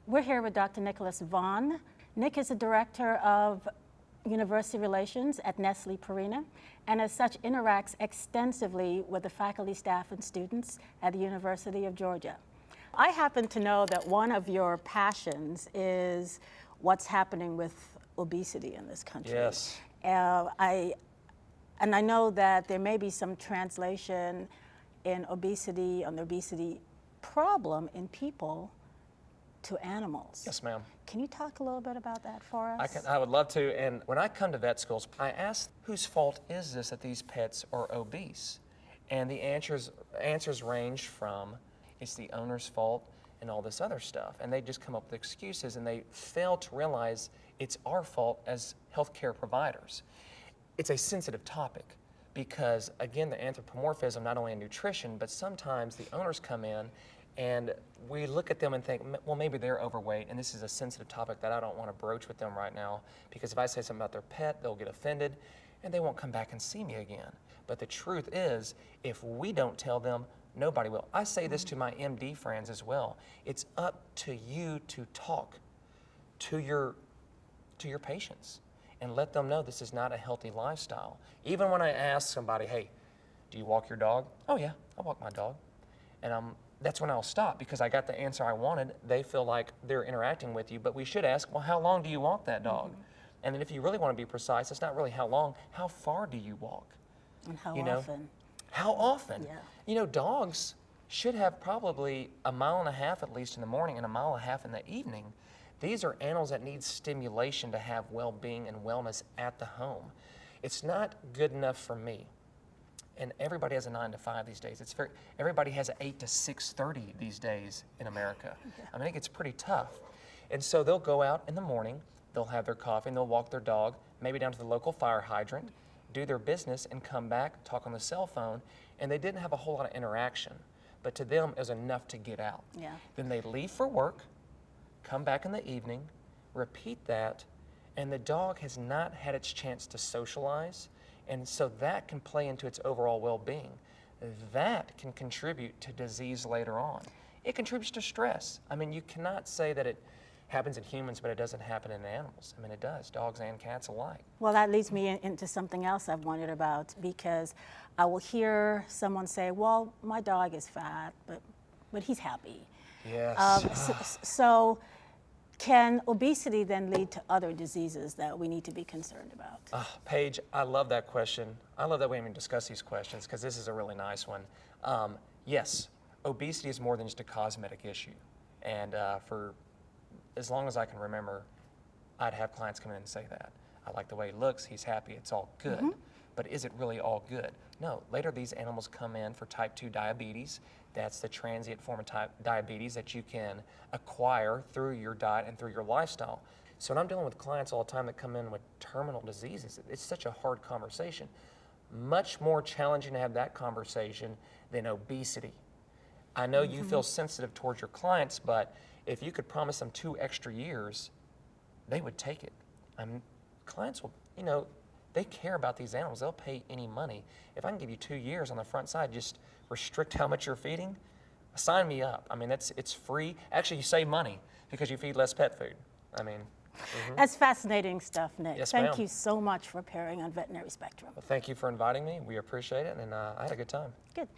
We're here with Dr. Nicholas Vaughan. Nick is the Director of University Relations at Nestle Purina, and as such interacts extensively with the faculty, staff, and students at the University of Georgia. I happen to know that one of your passions is what's happening with obesity in this country. Yes. I know that there may be some translation in obesity, on the obesity problem in people to animals. Yes, ma'am. Can you talk a little bit about that for us? I would love to. And when I come to vet schools, I ask, whose fault is this that these pets are obese? And the answers range from, it's the owner's fault and all this other stuff. And they just come up with excuses, and they fail to realize it's our fault as healthcare providers. It's a sensitive topic because, again, the anthropomorphism, not only in nutrition, but sometimes the owners come in and we look at them and think, well, maybe they're overweight, and this is a sensitive topic that I don't want to broach with them right now, because if I say something about their pet, they'll get offended, and they won't come back and see me again. But the truth is, if we don't tell them, nobody will. I say this to my MD friends as well. It's up to you to talk to your patients and let them know this is not a healthy lifestyle. Even when I ask somebody, hey, do you walk your dog? Oh yeah, I walk my dog. And that's when I'll stop, because I got the answer I wanted. They feel like they're interacting with you, but we should ask, well, how long do you walk that dog? And then if you really want to be precise, it's not really how long, how far do you walk? And how often? How often? Yeah. You know, dogs should have probably 1.5 miles at least in the morning and 1.5 miles in the evening. These are animals that need stimulation to have well-being and wellness at the home. It's not good enough for me. And everybody has a 9 to 5 these days. Everybody has an 8 to 6:30 these days in America. Yeah. I mean, it gets pretty tough. And so they'll go out in the morning, they'll have their coffee, and they'll walk their dog, maybe down to the local fire hydrant, do their business, and come back, talk on the cell phone, and they didn't have a whole lot of interaction. But to them, it was enough to get out. Yeah. Then they leave for work, come back in the evening, repeat that, and the dog has not had its chance to socialize. And so that can play into its overall well-being. That can contribute to disease later on. It contributes to stress. I mean, you cannot say that it happens in humans, but it doesn't happen in animals. I mean, it does, dogs and cats alike. Well, that leads me into something else I've wondered about, because I will hear someone say, well, my dog is fat, but he's happy. Yes. So can obesity then lead to other diseases that we need to be concerned about? Paige, I love that question. I love that we even discuss these questions, because this is a really nice one. Yes, obesity is more than just a cosmetic issue. And for as long as I can remember, I'd have clients come in and say that. I like the way he looks, he's happy, it's all good. But is it really all good? No, later these animals come in for type 2 diabetes. That's the transient form of diabetes that you can acquire through your diet and through your lifestyle. So when I'm dealing with clients all the time that come in with terminal diseases, it's such a hard conversation. Much more challenging to have that conversation than obesity. I know you feel sensitive towards your clients, but if you could promise them 2 extra years, they would take it. Clients will, you know, they care about these animals. They'll pay any money. If I can give you 2 years on the front side, just restrict how much you're feeding, sign me up. I mean, it's free. Actually, you save money because you feed less pet food. I mean, That's fascinating stuff, Nick. Yes, Thank ma'am. you so much for appearing on Veterinary Spectrum. Well, thank you for inviting me. We appreciate it, and I had a good time. Good.